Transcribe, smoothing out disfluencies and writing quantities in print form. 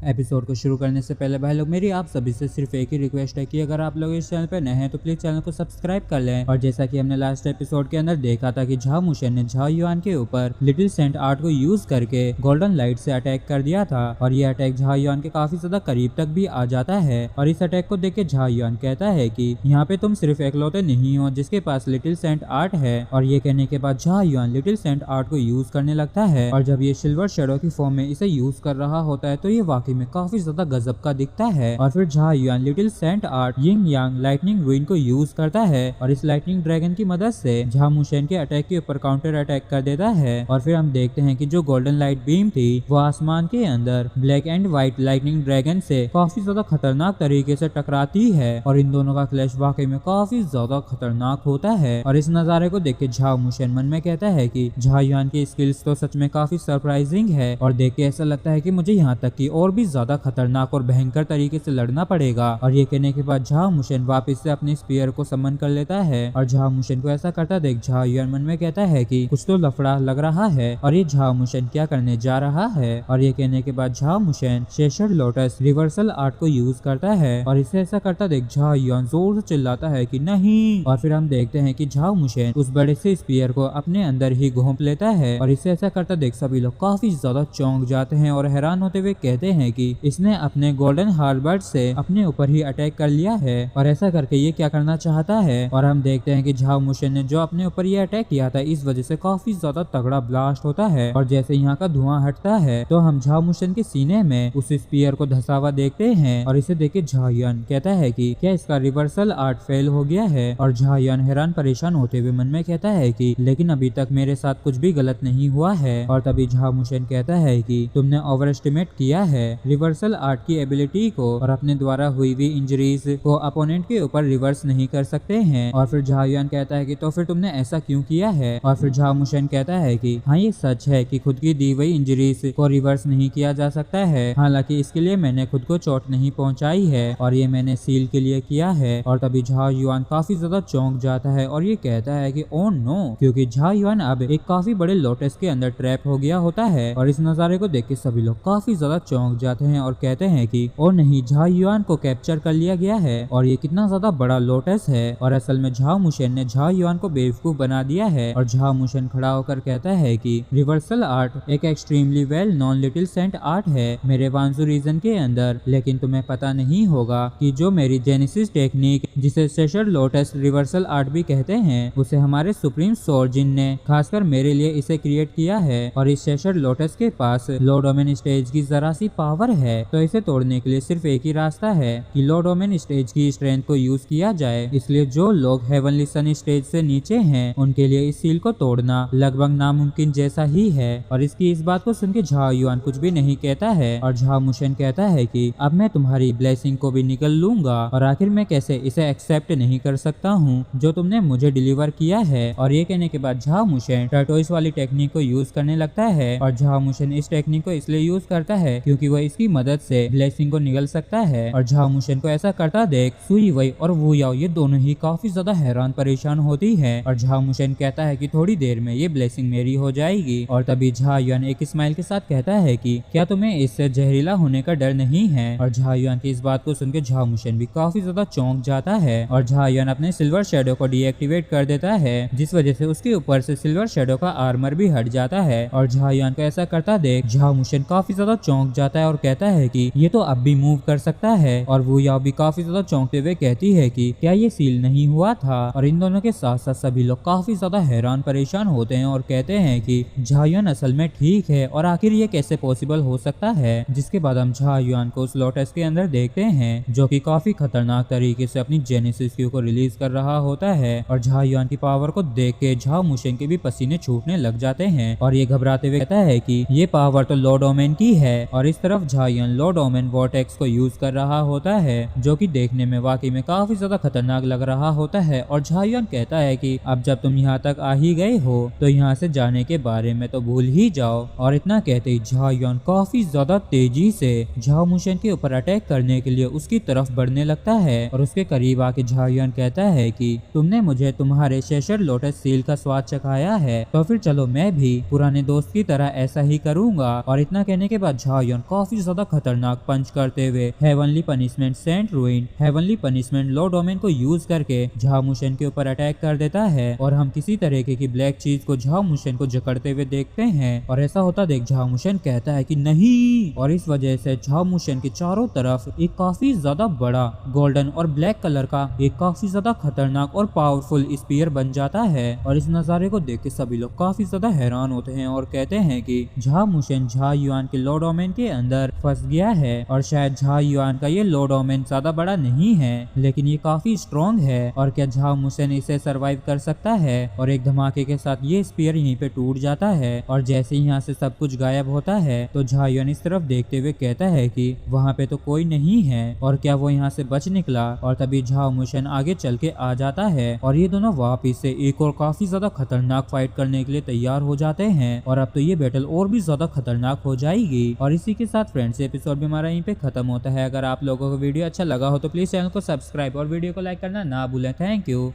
Episode को शुरू करने से पहले भाई लोग मेरी आप सभी से सिर्फ एक ही रिक्वेस्ट है कि अगर आप लोग इस चैनल पर नए हैं तो प्लीज चैनल को सब्सक्राइब कर लें। और जैसा कि हमने लास्ट एपिसोड के अंदर देखा था कि झाओ मुशेन ने झाओ युआन के ऊपर लिटिल सेंट आर्ट को यूज करके गोल्डन लाइट से अटैक कर दिया था और ये अटैक झाओ युआन के काफी ज्यादा करीब तक भी आ जाता है। और इस अटैक को देख के झाओ युआन कहता है कि यहाँ पे तुम सिर्फ एकलौते नहीं हो जिसके पास लिटिल सेंट आर्ट है। और ये कहने के बाद Zhao Yuan little saint art को यूज करने लगता है और जब ये सिल्वर शेडो की फॉर्म में इसे यूज कर रहा होता है तो ये वाकई में काफी ज्यादा गजब का दिखता है। और फिर Zhao Yuan little saint art yin yang lightning ruin को यूज करता है और इस लाइटनिंग ड्रैगन की मदद से झाओ मुशेन के अटैक के ऊपर काउंटर अटैक कर देता है। और फिर हम देखते हैं कि जो गोल्डन लाइट बीम थी वो आसमान के अंदर black and white lightning dragon से काफी ज्यादा खतरनाक तरीके से टकराती है और इन दोनों का क्लैश वाकई में काफी ज्यादा खतरनाक होता है। और इस नजारे को देख के झाओ मुशेन मन में कहता है कि झाओ युआन की स्किल्स तो सच में काफी सरप्राइजिंग है और देख के ऐसा लगता है कि मुझे यहाँ तक कि और भी ज्यादा खतरनाक और भयंकर तरीके से लड़ना पड़ेगा। और ये कहने के बाद झाओ मुशेन वापस से अपने स्पीयर को समन कर लेता है और झाओ मुशेन को ऐसा करता देख झाओ युआन मन में कहता है कि कुछ तो लफड़ा लग रहा है और ये झाओ मुशेन क्या करने जा रहा है। और ये कहने के बाद झाओ मुशेन शेषर लोटस रिवर्सल आर्ट को यूज करता है और इसे ऐसा करता देख झाओ युआन जोर से चिल्लाता है कि नहीं। और फिर हम देखते हैं कि झाओ मुशेन उस बड़े से स्पीयर को अपने अंदर ही घोंप लेता है और इसे ऐसा करता देख सभी लोग काफी ज्यादा चौंक जाते हैं और हैरान होते हुए कहते हैं कि इसने अपने गोल्डन हार्बर्ड से अपने ऊपर ही अटैक कर लिया है और ऐसा करके ये क्या करना चाहता है। और हम देखते हैं कि झाओ मुशेन ने जो अपने ऊपर ये अटैक किया था इस वजह से काफी ज्यादा तगड़ा ब्लास्ट होता है और जैसे यहाँ का धुआं हटता है तो हम झाओ मुशेन के सीने में उस स्पीयर को धसा हुआ देखते हैं और इसे देख के झाओ युआन कहता है कि क्या इसका रिवर्सल आर्ट फेल हो गया है। और झाओ युआन हैरान परेशान होते हुए मन में कहता है कि लेकिन अभी तक मेरे साथ कुछ भी गलत नहीं हुआ है। और तभी झाओ मुशेन कहता है कि तुमने ओवर एस्टिमेट किया है रिवर्सल आर्ट की एबिलिटी को और अपने द्वारा हुई हुई इंजरीज को अपोनेंट के ऊपर रिवर्स नहीं कर सकते हैं। और फिर झाओ युआन कहता है कि तो फिर तुमने ऐसा क्यों किया है। और फिर झाओ मुशेन कहता है कि हाँ ये सच है कि खुद की दी हुई इंजरीज को रिवर्स नहीं किया जा सकता है, हालांकि इसके लिए मैंने खुद को चोट नहीं पहुंचाई है और ये मैंने सील के लिए किया है। और तभी झाओ युआन काफी ज्यादा चौंक जाता है और ये कहता है कि ओ नो, क्योंकि झाओ युआन अब एक काफी बड़े लोटस के अंदर ट्रैप हो गया होता है। और इस नजारे को देख के सभी लोग काफी ज्यादा चौंक जाते हैं और कहते हैं कि ओ नहीं, झाओ युआन को कैप्चर कर लिया गया है और ये कितना ज्यादा बड़ा लोटस है। और असल में झाओ मुशेन ने झाओ युआन को बेवकूफ बना दिया है। और झाओ मुशेन खड़ा होकर कहता है कि रिवर्सल आर्ट एक extremely well known little saint art है मेरे वांजू रीजन के अंदर, लेकिन तुम्हें पता नहीं होगा कि जो मेरी जेनेसिस टेक्निक जिसे शेषर लोटस रिवर्सल आर्ट भी कहते हैं उसे हमारे सुप्रीम सोर्जिन ने खासकर मेरे लिए इसे क्रिएट किया है। और इस शेषर लोटस के पास लो डोमेन स्टेज की जरा सी पावर है तो इसे तोड़ने के लिए सिर्फ एक ही रास्ता है कि लो डोमेन स्टेज की स्ट्रेंथ को यूज किया जाए। इसलिए जो लोग हेवनली सन स्टेज से नीचे हैं उनके लिए इस सील को तोड़ना लगभग नामुमकिन जैसा ही है। और इसकी इस बात को सुन के झाओ युआन कुछ भी नहीं कहता है और झाओ मुशेन कहता है कि अब मैं तुम्हारी ब्लेसिंग को भी निकल लूंगा और आखिर मैं कैसे इसे एक्सेप्ट नहीं कर सकता हूँ जो तुमने मुझे डिलीवर किया है। और ये कहने के बाद झाओ मुशेन टर्टोइस वाली टेक्निक को यूज करने लगता है और झाओ मुशेन इस टेक्निक को इसलिए यूज करता है क्योंकि वह इसकी मदद से ब्लेसिंग को निगल सकता है। और झाओ मुशेन को ऐसा करता देख सुई वई और वू याओ ये दोनों ही काफी ज्यादा हैरान परेशान होती है। और झाओ मुशेन कहता है कि थोड़ी देर में ये ब्लेसिंग मेरी हो जाएगी। और तभी झाओ युआन एक स्माइल के साथ कहता है कि क्या तुम्हें इससे जहरीला होने का डर नहीं है। और झाओ युआन की इस बात को सुनकर झाओ मुशेन भी काफी ज्यादा चौंक जाता है और झाओ युआन अपने सिल्वर शेडो को डीएक्टिवेट कर देता है जिस वजह से उसके ऊपर से सिल्वर शेडो का आर्मर भी हट जाता है। और झाओ युआन को ऐसा करता देख झाओ मुशेन काफी ज्यादा चौंक जाता है और कहता है कि ये तो अब भी मूव कर सकता है। और वू याओ भी काफी ज्यादा चौंकते हुए कहती है कि क्या ये सील नहीं हुआ था। और इन दोनों के साथ साथ सभी लोग काफी ज्यादा हैरान परेशान होते हैं और कहते हैं कि झाओ युआन असल में ठीक है और आखिर ये कैसे पॉसिबल हो सकता है। जिसके बाद हम झाओ युआन को उस लोटस के अंदर देखते हैं जो कि काफी खतरनाक तरीके से अपनी जेनेसिस क्यू को रिलीज कर रहा होता है। और झाओ युआन की पावर को देख के झाओ मुशेन के भी पसीने छूटने लग जाते हैं और ये घबराते हुए कहता है कि ये पावर तो लो डोमेन की है। और इस तरफ झाओ युआन लो डोमेन वॉर्टेक्स को यूज कर रहा होता है जो कि देखने में वाकई में काफी ज्यादा खतरनाक लग रहा होता है। और झाओ युआन कहता है कि अब जब तुम यहाँ तक आ ही गए हो तो यहाँ से जाने के बारे में तो भूल ही जाओ। और इतना कहते ही झाओ युआन काफी ज्यादा तेजी से झाओ मुशेन के ऊपर अटैक करने के लिए उसकी तरफ बढ़ने लगता है। और उसके करीब आके झाओ युआन कहता है कि तुमने मुझे तुम्हारे शेषर लोटस सील का स्वाद चखाया है तो फिर चलो मैं भी पुराने दोस्त की तरह ऐसा ही करूंगा। और इतना कहने के बाद झाओ युआन काफी काफी ज्यादा खतरनाक पंच करते हुए heavenly punishment saint ruin heavenly punishment low domain को यूज करके झाओ मुशन के ऊपर अटैक कर देता है और हम किसी तरीके की ब्लैक चीज को झाओ मुशन को जकड़ते हुए देखते हैं और ऐसा होता देख झाओ मुशन कहता है कि नहीं, और इस वजह से झाओ मुशन के चारों तरफ एक काफी ज्यादा बड़ा गोल्डन और ब्लैक कलर का एक काफी ज्यादा खतरनाक और पावरफुल स्पीयर बन जाता है। और इस नजारे को देख के सभी लोग काफी ज्यादा हैरान होते हैं और कहते हैं कि झाओ मुशन झाओ युआन के लो डोमेन के अंदर फंस गया है और शायद झाओ युआन का ये लो डोमेन ज्यादा बड़ा नहीं है लेकिन ये काफी स्ट्रॉन्ग है और क्या झाओ मुशन इसे सरवाइव कर सकता है। और एक धमाके के साथ ये स्पीयर यहीं पे टूट जाता है और जैसे ही यहाँ से सब कुछ गायब होता है तो झाओ युआन इस तरफ देखते हुए कहता है कि वहाँ पे तो कोई नहीं है और क्या वो यहाँ से बच निकला। और तभी झाओ मुशन आगे चल के आ जाता है और ये दोनों वापिस से एक और काफी ज्यादा खतरनाक फाइट करने के लिए तैयार हो जाते हैं और अब तो ये बैटल और भी ज्यादा खतरनाक हो जाएगी। और इसी के साथ फ्रेंड्स एपिसोड भी हमारा यहीं पे खत्म होता है। अगर आप लोगों को वीडियो अच्छा लगा हो तो प्लीज चैनल को सब्सक्राइब और वीडियो को लाइक करना ना भूलें। Thank you.